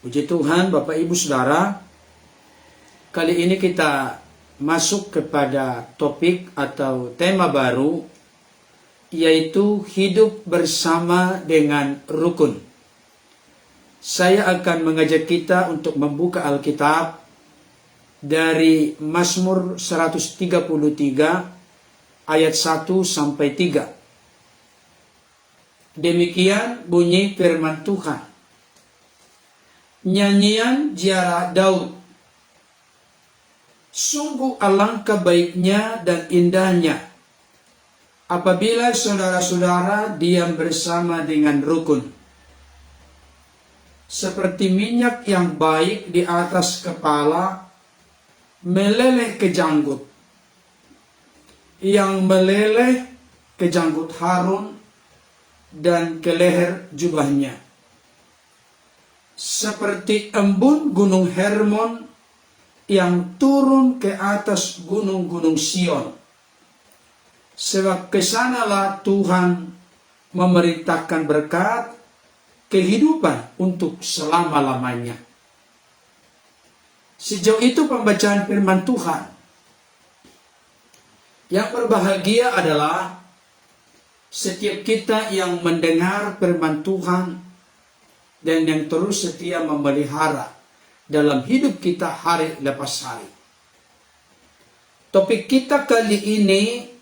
Puji Tuhan, Bapak Ibu Saudara, kali ini kita masuk kepada topik atau tema baru, yaitu hidup bersama dengan rukun. Saya akan mengajak kita untuk membuka Alkitab dari Mazmur 133 ayat 1 sampai 3. Demikian bunyi firman Tuhan. Nyanyian ziarah Daud. Sungguh alangkah baiknya dan indahnya apabila saudara-saudara diam bersama dengan rukun. Seperti minyak yang baik di atas kepala, meleleh ke janggut. Yang meleleh ke janggut Harun dan ke leher jubahnya. Seperti embun gunung Hermon yang turun ke atas gunung-gunung Sion. Sebab kesanalah Tuhan memerintahkan berkat kehidupan untuk selama-lamanya. Sejauh itu pembacaan firman Tuhan. Yang berbahagia adalah setiap kita yang mendengar firman Tuhan dan yang terus setia memelihara dalam hidup kita hari lepas hari. Topik kita kali ini,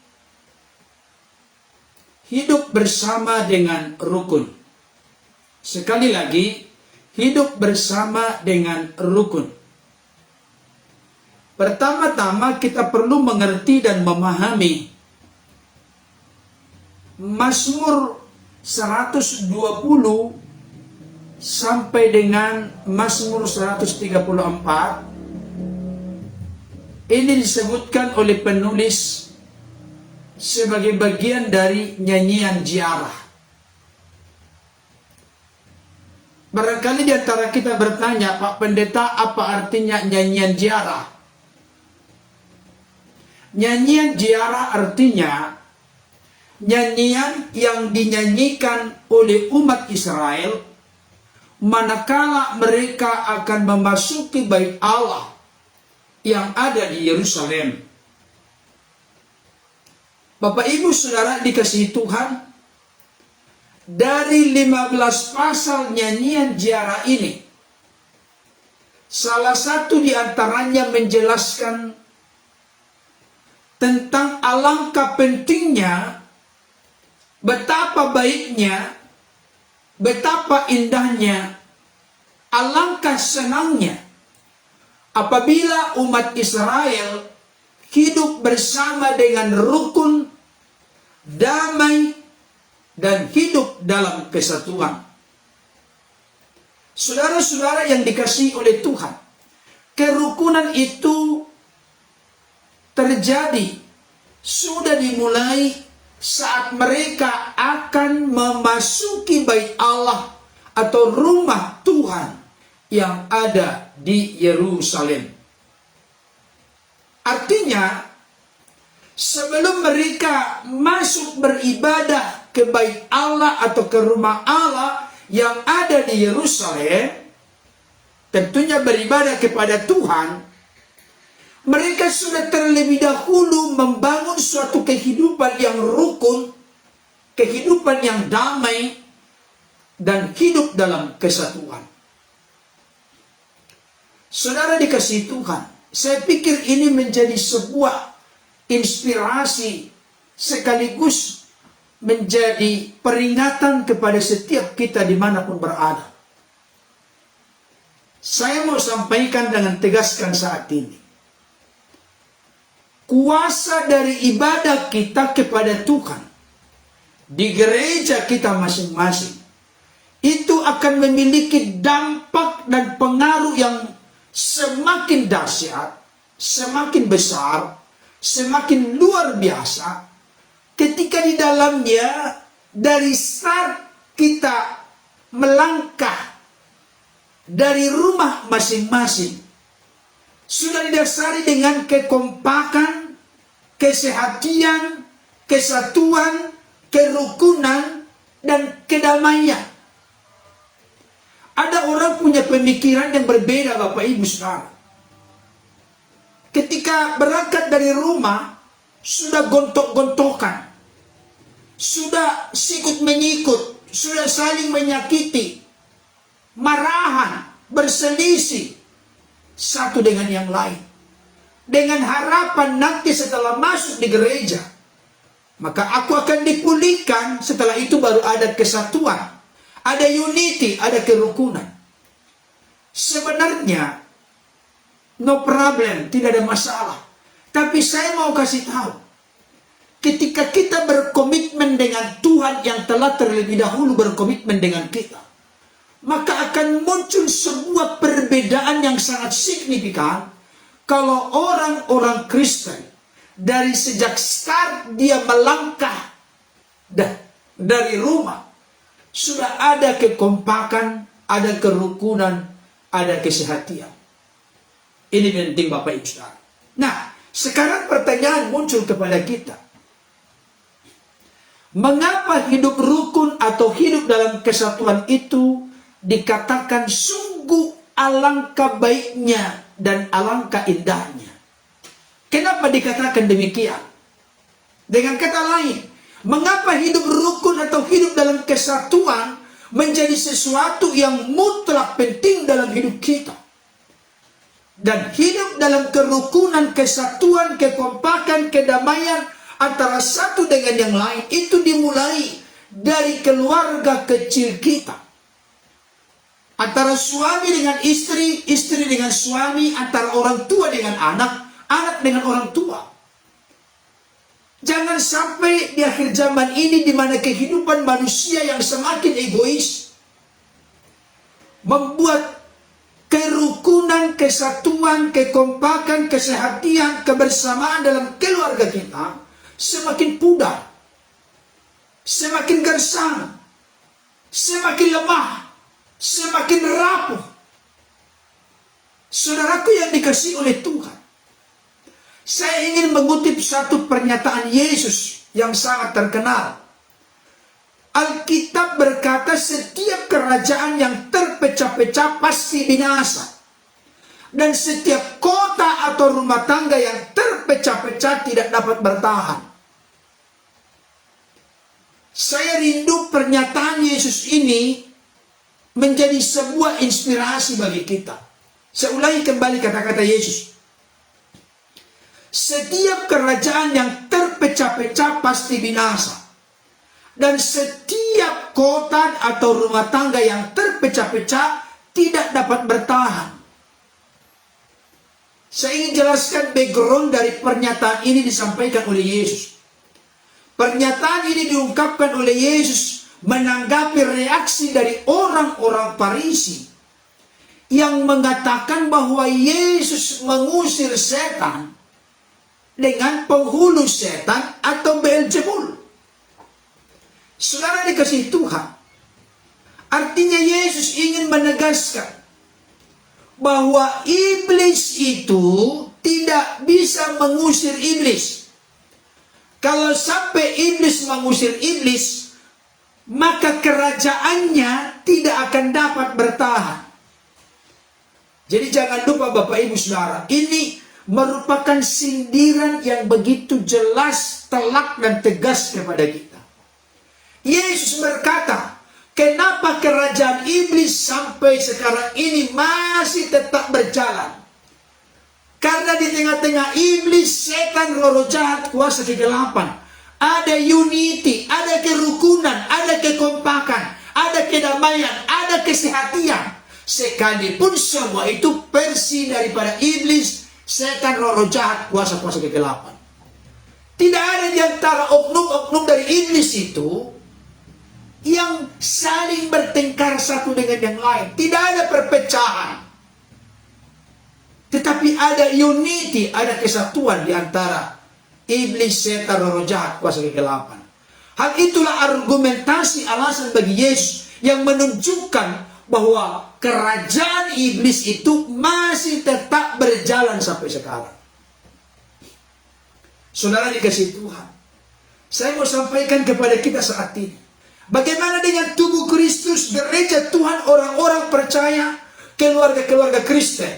hidup bersama dengan rukun. Sekali lagi, hidup bersama dengan rukun. Pertama-tama kita perlu mengerti dan memahami Mazmur 120 sampai dengan Mazmur 134 ini disebutkan oleh penulis sebagai bagian dari nyanyian ziarah. Barangkali di antara kita bertanya, Pak Pendeta, apa artinya nyanyian ziarah? Nyanyian ziarah artinya nyanyian yang dinyanyikan oleh umat Israel manakala mereka akan memasuki bait Allah yang ada di Yerusalem. Bapak Ibu Saudara dikasihi Tuhan, dari 15 pasal nyanyian ziarah ini, salah satu di antaranya menjelaskan tentang alangkah pentingnya, betapa baiknya, betapa indahnya, alangkah senangnya apabila umat Israel hidup bersama dengan rukun, damai, dan hidup dalam kesatuan. Saudara-saudara yang dikasihi oleh Tuhan, kerukunan itu terjadi, sudah dimulai saat mereka akan memasuki bait Allah atau rumah Tuhan yang ada di Yerusalem. Artinya, sebelum mereka masuk beribadah ke bait Allah atau ke rumah Allah yang ada di Yerusalem, tentunya beribadah kepada Tuhan, mereka sudah terlebih dahulu membangun suatu kehidupan yang rukun, kehidupan yang damai, dan hidup dalam kesatuan. Saudara dikasihi Tuhan, saya pikir ini menjadi sebuah inspirasi sekaligus menjadi peringatan kepada setiap kita dimanapun berada. Saya mau sampaikan dengan tegaskan saat ini. Kuasa dari ibadah kita kepada Tuhan di gereja kita masing-masing itu akan memiliki dampak dan pengaruh yang semakin dahsyat, semakin besar, semakin luar biasa ketika di dalamnya dari saat kita melangkah dari rumah masing-masing sudah didasari dengan kekompakan, kesehatian, kesatuan, kerukunan, dan kedamaian. Ada orang punya pemikiran yang berbeda, Bapak Ibu Saudara. Ketika berangkat dari rumah, sudah gontok-gontokan, sudah sikut menyikut, sudah saling menyakiti, marahan, berselisih satu dengan yang lain. Dengan harapan nanti setelah masuk di gereja, maka aku akan dipulihkan. Setelah itu baru ada kesatuan, ada unity, ada kerukunan. Sebenarnya no problem, tidak ada masalah. Tapi saya mau kasih tahu, ketika kita berkomitmen dengan Tuhan yang telah terlebih dahulu berkomitmen dengan kita, maka akan muncul sebuah perbedaan yang sangat signifikan. Kalau orang-orang Kristen dari sejak start dia melangkah dari rumah, sudah ada kekompakan, ada kerukunan, ada kesehatian. Ini penting Bapak Ibu Saudara. Nah, sekarang pertanyaan muncul kepada kita. Mengapa hidup rukun atau hidup dalam kesatuan itu dikatakan sungguh alangkah baiknya dan alangkah indahnya? Kenapa dikatakan demikian? Dengan kata lain, mengapa hidup rukun atau hidup dalam kesatuan menjadi sesuatu yang mutlak penting dalam hidup kita? Dan hidup dalam kerukunan, kesatuan, kekompakan, kedamaian antara satu dengan yang lain itu dimulai dari keluarga kecil kita. Antara suami dengan istri, istri dengan suami, antara orang tua dengan anak, anak dengan orang tua. Jangan sampai di akhir zaman ini di mana kehidupan manusia yang semakin egois membuat kerukunan, kesatuan, kekompakan, kesehatian, kebersamaan dalam keluarga kita semakin pudar, semakin gersang, semakin lemah, semakin rapuh. Saudaraku yang dikasihi oleh Tuhan, saya ingin mengutip satu pernyataan Yesus yang sangat terkenal. Alkitab berkata setiap kerajaan yang terpecah-pecah pasti binasa. Dan setiap kota atau rumah tangga yang terpecah-pecah tidak dapat bertahan. Saya rindu pernyataan Yesus ini menjadi sebuah inspirasi bagi kita. Saya ulangi kembali kata-kata Yesus. Setiap kerajaan yang terpecah-pecah pasti binasa. Dan setiap kota atau rumah tangga yang terpecah-pecah tidak dapat bertahan. Saya ingin jelaskan background dari pernyataan ini disampaikan oleh Yesus. Pernyataan ini diungkapkan oleh Yesus menanggapi reaksi dari orang-orang Farisi yang mengatakan bahwa Yesus mengusir setan dengan penghulu setan atau Beelzebul. Saudara dikasihi Tuhan, artinya Yesus ingin menegaskan bahwa iblis itu tidak bisa mengusir iblis. Kalau sampai iblis mengusir iblis, maka kerajaannya tidak akan dapat bertahan. Jadi jangan lupa Bapak Ibu Saudara, ini merupakan sindiran yang begitu jelas, telak dan tegas kepada kita. Yesus berkata, kenapa kerajaan iblis sampai sekarang ini masih tetap berjalan? Karena di tengah-tengah iblis, setan, roh jahat, kuasa kegelapan, ada unity, ada kerukunan, ada kekompakan, ada kedamaian, ada kesehatian. Sekalipun semua itu versi daripada iblis, setan, roh jahat, kuasa-kuasa kegelapan. Tidak ada di antara oknum-oknum dari iblis itu yang saling bertengkar satu dengan yang lain. Tidak ada perpecahan. Tetapi ada unity, ada kesatuan di antara iblis, setan, roh jahat, kuasa kegelapan. Hal itulah argumentasi alasan bagi Yesus yang menunjukkan bahwa kerajaan iblis itu masih tetap berjalan sampai sekarang. Saudara dikasihi Tuhan, saya mau sampaikan kepada kita saat ini, Bagaimana dengan tubuh Kristus, gereja Tuhan, orang-orang percaya, keluarga-keluarga Kristen?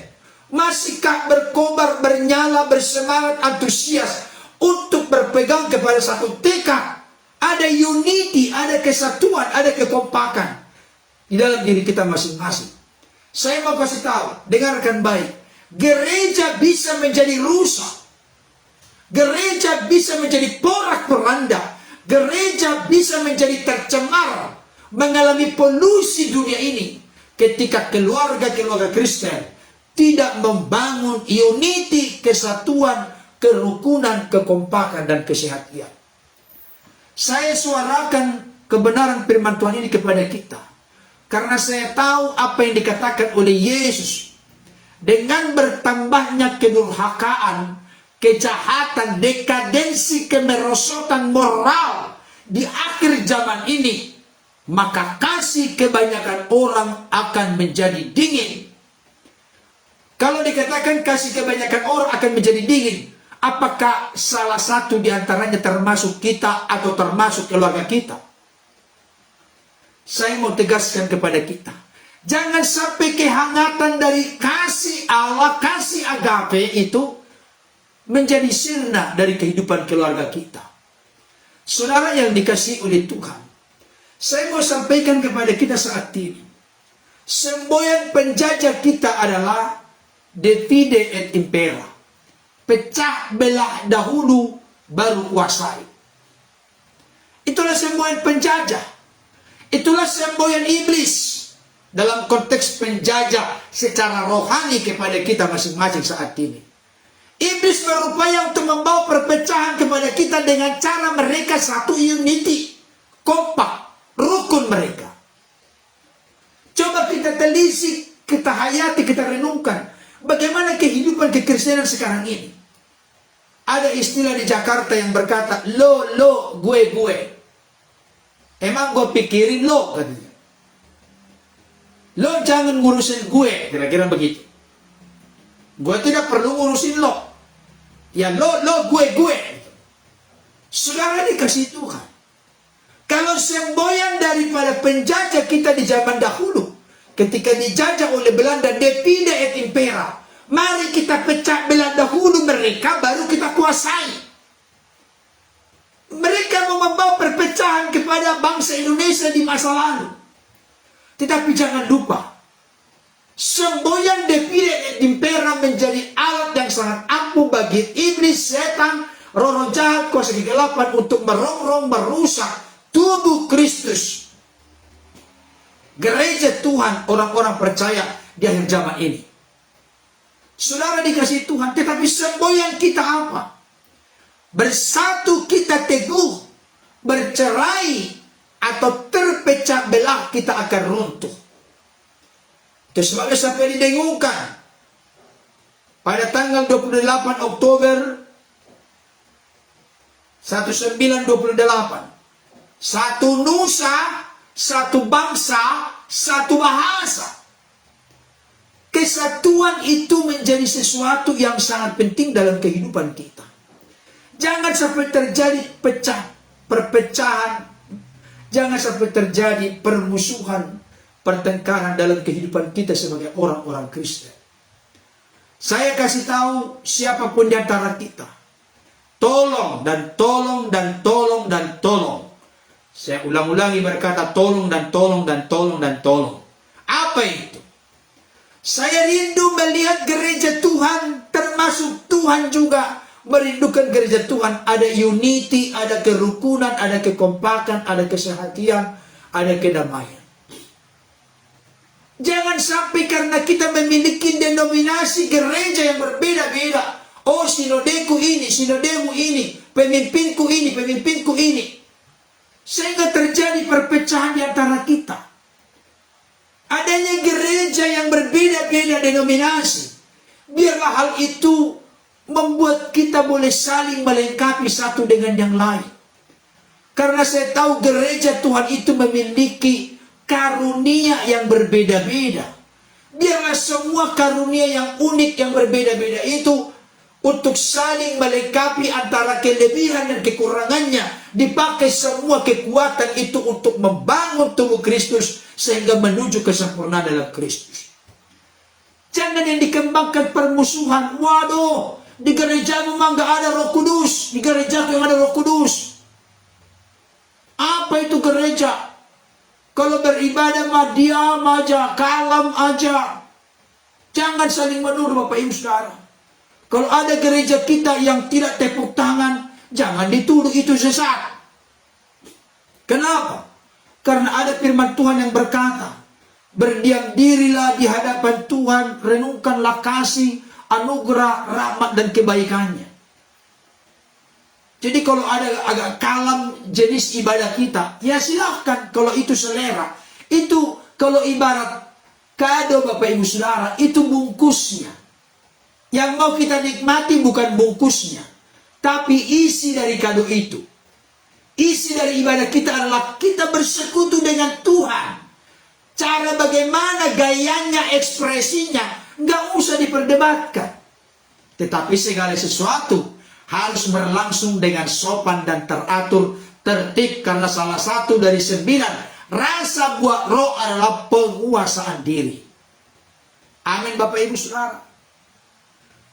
Masihkah berkobar, bernyala, bersemangat, antusias untuk berpegang kepada satu tekad? Ada unity, ada kesatuan, ada kekompakan di dalam diri kita masing-masing. Saya mau kasih tahu, dengarkan baik. Gereja bisa menjadi rusak. Gereja bisa menjadi porak-poranda. Gereja bisa menjadi tercemar, mengalami polusi dunia ini ketika keluarga-keluarga Kristen tidak membangun unity, kesatuan, kerukunan, kekompakan, dan kesehatan. Saya suarakan kebenaran firman Tuhan ini kepada kita, karena saya tahu apa yang dikatakan oleh Yesus. Dengan bertambahnya kedurhakaan, kejahatan, dekadensi, kemerosotan moral di akhir zaman ini, maka kasih kebanyakan orang akan menjadi dingin. Kalau dikatakan kasih kebanyakan orang akan menjadi dingin, apakah salah satu di antaranya termasuk kita atau termasuk keluarga kita? Saya mau tegaskan kepada kita, jangan sampai kehangatan dari kasih Allah, kasih agape itu menjadi sirna dari kehidupan keluarga kita. Saudara yang dikasihi oleh Tuhan, saya mau sampaikan kepada kita saat ini, semboyan penjajah kita adalah divide et impera. Pecah belah dahulu, baru kuasai. Itulah semboyan penjajah. Itulah semboyan iblis dalam konteks penjajah secara rohani kepada kita masing-masing saat ini. Iblis berupaya untuk membawa perpecahan kepada kita dengan cara mereka satu unity, kompak, rukun mereka. Coba kita telisik, kita hayati, kita renungkan. Bagaimana kehidupan kekristenan sekarang ini? Ada istilah di Jakarta yang berkata, lo, gue. Emang gue pikirin lo, katanya. Lo jangan ngurusin gue, kira-kira begitu. Gue tidak perlu ngurusin lo. Ya lo, gue. Saudara dikasih Tuhan. Kalau semboyan daripada penjajah kita di zaman dahulu, ketika dijajah oleh Belanda, divide et impera, mari kita pecah belah dahulu mereka, baru kita kuasai. Mereka mau membawa perpecahan kepada bangsa Indonesia di masa lalu. Tetapi jangan lupa, semboyan divide et impera menjadi alat yang sangat ampuh bagi iblis, setan, roh jahat, kuasa kegelapan untuk merongrong, merusak tubuh Kristus, gereja Tuhan, orang-orang percaya di akhir zaman ini. Saudara dikasih Tuhan, tetapi semboyan kita apa? Bersatu kita teguh, bercerai atau terpecah belah kita akan runtuh. Itu sebabnya sampai didengungkan pada tanggal 28 Oktober 1928, satu nusa, satu bangsa, satu bahasa. Kesatuan itu menjadi sesuatu yang sangat penting dalam kehidupan kita. Jangan sampai terjadi perpecahan. Jangan sampai terjadi permusuhan, pertengkaran dalam kehidupan kita sebagai orang-orang Kristen. Saya kasih tahu siapapun di antara kita, tolong dan tolong dan tolong dan tolong. Saya ulang-ulangi berkata tolong dan tolong dan tolong dan tolong. Apa itu? Saya rindu melihat gereja Tuhan, termasuk Tuhan juga merindukan gereja Tuhan. Ada unity, ada kerukunan, ada kekompakan, ada kesehatan, ada kedamaian. Jangan sampai karena kita memiliki denominasi gereja yang berbeda-beda. Oh, sinodeku ini, sinodemu ini, pemimpinku ini, pemimpinku ini. Sehingga terjadi perpecahan di antara kita. Adanya gereja yang berbeda-beda denominasi, biarlah hal itu membuat kita boleh saling melengkapi satu dengan yang lain. Karena saya tahu gereja Tuhan itu memiliki karunia yang berbeda-beda. Biarlah semua karunia yang unik yang berbeda-beda itu untuk saling melengkapi antara kelebihan dan kekurangannya dipakai semua kekuatan itu untuk membangun tubuh Kristus sehingga menuju kesempurnaan dalam Kristus. Jangan yang dikembangkan permusuhan. Waduh, di gereja memang gak ada Roh Kudus. Di gereja yang ada Roh Kudus. Apa itu gereja? Kalau beribadah mah diam aja, kalem aja. Jangan saling menuduh Bapak Ibu Saudara. Kalau ada gereja kita yang tidak tepuk tangan, jangan dituduh itu sesat. Kenapa? Karena ada firman Tuhan yang berkata, berdiam dirilah di hadapan Tuhan, renungkanlah kasih, anugerah, rahmat, dan kebaikannya. Jadi kalau ada agak kalem jenis ibadah kita, ya silahkan kalau itu selera. Itu kalau ibarat kado Bapak Ibu Saudara, itu bungkusnya. Yang mau kita nikmati bukan bungkusnya, tapi isi dari kado itu. Isi dari ibadah kita adalah kita bersekutu dengan Tuhan. Cara bagaimana gayanya, ekspresinya, nggak usah diperdebatkan. Tetapi segala sesuatu harus berlangsung dengan sopan dan teratur, tertib, karena salah satu dari 9 rasa buah roh adalah penguasaan diri. Amin Bapak Ibu Saudara.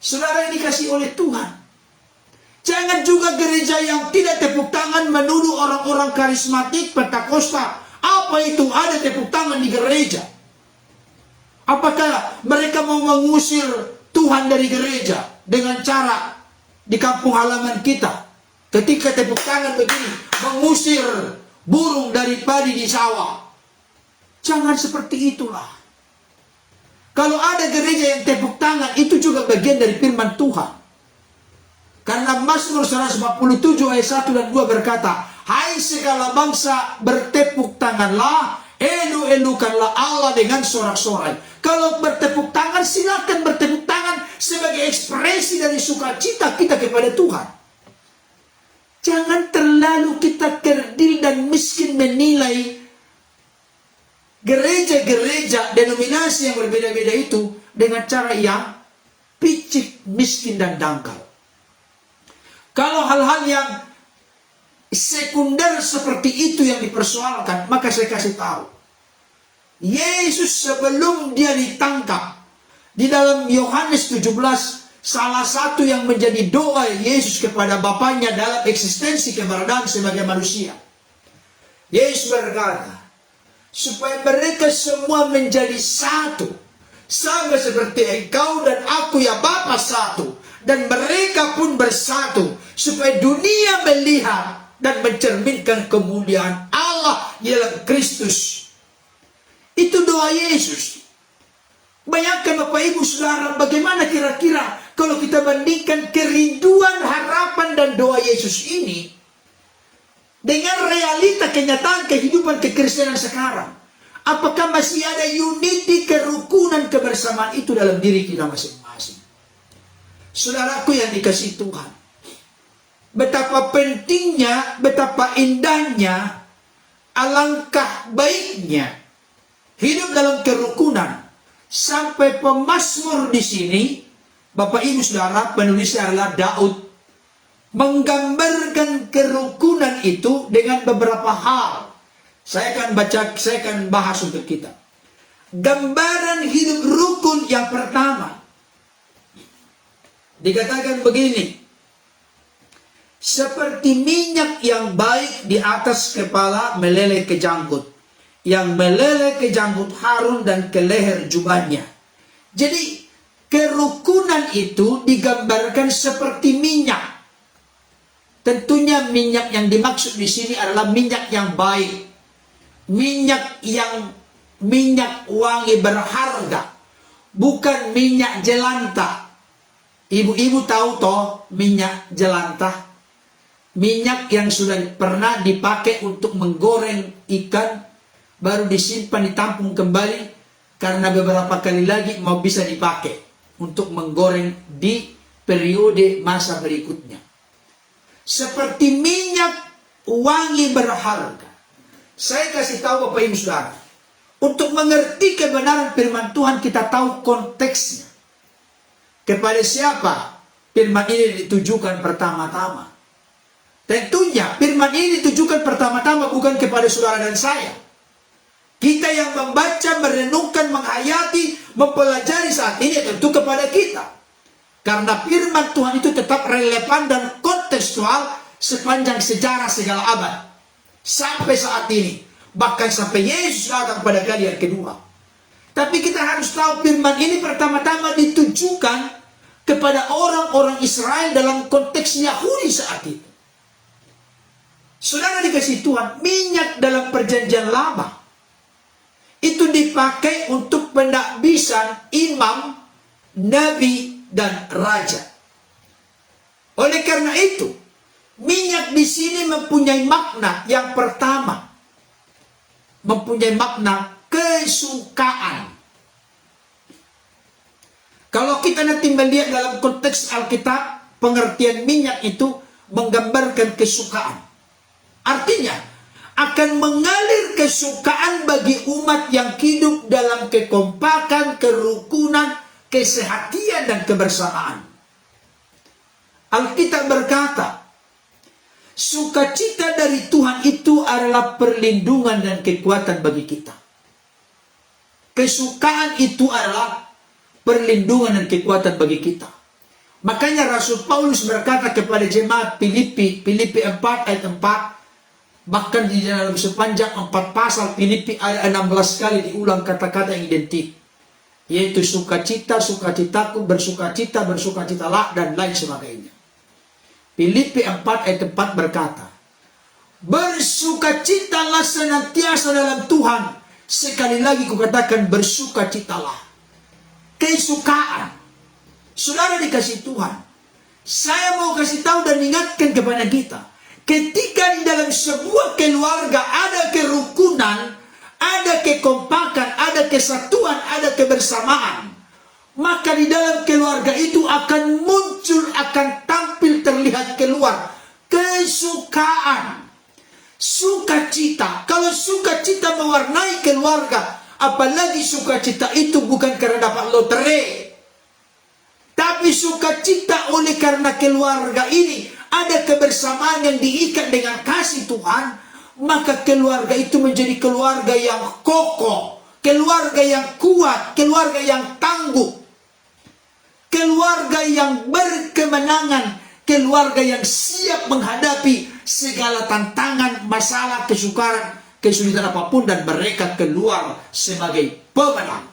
Saudara yang dikasihi oleh Tuhan. Jangan juga gereja yang tidak tepuk tangan menuduh orang-orang karismatik Pentakosta. Apa itu ada tepuk tangan di gereja? Apakah mereka mau mengusir Tuhan dari gereja dengan cara di kampung halaman kita? Ketika tepuk tangan begini, mengusir burung dari padi di sawah. Jangan seperti itulah. Kalau ada gereja yang tepuk tangan, itu juga bagian dari firman Tuhan. Karena Mazmur 147 ayat 1 dan 2 berkata, hai segala bangsa bertepuk tanganlah, elu-elukanlah Allah dengan sorak-sorai. Kalau bertepuk tangan, silakan bertepuk tangan sebagai ekspresi dari sukacita kita kepada Tuhan. Jangan terlalu kita kerdil dan miskin menilai gereja-gereja denominasi yang berbeda-beda itu dengan cara yang picik, miskin, dan dangkal. Kalau hal-hal yang sekunder seperti itu yang dipersoalkan, maka saya kasih tahu. Yesus sebelum dia ditangkap, di dalam Yohanes 17, salah satu yang menjadi doa Yesus kepada Bapaknya dalam eksistensi keberadaan sebagai manusia. Yesus berkata, supaya mereka semua menjadi satu, sama seperti engkau dan aku ya Bapa satu, dan mereka pun bersatu, supaya dunia melihat dan mencerminkan kemuliaan Allah dalam Kristus. Itu doa Yesus. Bayangkan Bapak Ibu Saudara, bagaimana kira-kira kalau kita bandingkan kerinduan, harapan, dan doa Yesus ini dengan realita kenyataan kehidupan kekristenan sekarang. Apakah masih ada unity, kerukunan, kebersamaan itu dalam diri kita masing-masing? Saudaraku yang dikasihi Tuhan, betapa pentingnya, betapa indahnya, alangkah baiknya hidup dalam kerukunan. Sampai pemazmur di sini, Bapak Ibu Saudara, penulisnya adalah Daud, menggambarkan kerukunan itu dengan beberapa hal. Saya akan bahas untuk kita. Gambaran hidup rukun yang pertama, dikatakan begini, seperti minyak yang baik di atas kepala meleleh ke janggut, yang meleleh ke janggut Harun dan ke leher jubahnya. Jadi kerukunan itu digambarkan seperti minyak. Tentunya minyak yang dimaksud di sini adalah minyak yang baik, minyak wangi berharga, bukan minyak jelantah. Ibu-ibu tahu toh minyak jelantah, minyak yang sudah pernah dipakai untuk menggoreng ikan, baru disimpan ditampung kembali karena beberapa kali lagi mau bisa dipakai untuk menggoreng di periode masa berikutnya. Seperti minyak wangi berharga. Saya kasih tahu Bapak Ibu Saudara, untuk mengerti kebenaran firman Tuhan kita tahu konteksnya. Kepada siapa firman ini ditujukan pertama-tama? Tentunya firman ini ditujukan pertama-tama bukan kepada saudara dan saya. Kita yang membaca, merenungkan, menghayati, mempelajari saat ini tentu kepada kita. Karena firman Tuhan itu tetap relevan dan kontekstual sepanjang sejarah segala abad. Sampai saat ini. Bahkan sampai Yesus datang pada kali yang kedua. Tapi kita harus tahu firman ini pertama-tama ditujukan kepada orang-orang Israel dalam konteks Yahudi saat itu. Saudara dikasih Tuhan, minyak dalam perjanjian lama itu dipakai untuk penakbisan imam, nabi, dan raja. Oleh karena itu, minyak di sini mempunyai makna yang pertama, mempunyai makna kesukaan. Kalau kita nanti melihat dalam konteks Alkitab, pengertian minyak itu menggambarkan kesukaan. Artinya, akan mengalir kesukaan bagi umat yang hidup dalam kekompakan, kerukunan, kesehatian, dan kebersamaan. Alkitab berkata, sukacita dari Tuhan itu adalah perlindungan dan kekuatan bagi kita. Kesukaan itu adalah perlindungan dan kekuatan bagi kita. Makanya Rasul Paulus berkata kepada jemaat Filipi 4 ayat 4, bahkan di dalam sepanjang 4 pasal Filipi ada 16 kali diulang kata-kata yang identik, yaitu sukacita, sukacitaku, bersukacita, bersukacitalah, dan lain sebagainya. Filipi 4 ayat 4 berkata, bersukacitalah senantiasa dalam Tuhan. Sekali lagi kukatakan, bersukacitalah. Kesukaan. Saudara dikasih Tuhan, saya mau kasih tahu dan ingatkan kepada kita, ketika di dalam sebuah keluarga ada kerukunan, ada kekompakan, ada kesatuan, ada kebersamaan, maka di dalam keluarga itu akan muncul, akan tampil, terlihat keluar kesukaan, sukacita. Kalau sukacita mewarnai keluarga, apalagi sukacita itu bukan karena dapat lotre, tapi sukacita oleh karena keluarga ini ada kebersamaan yang diikat dengan kasih Tuhan, maka keluarga itu menjadi keluarga yang kokoh, keluarga yang kuat, keluarga yang tangguh, keluarga yang berkemenangan, keluarga yang siap menghadapi segala tantangan, masalah, kesukaran, kesulitan apapun, dan mereka keluar sebagai pemenang.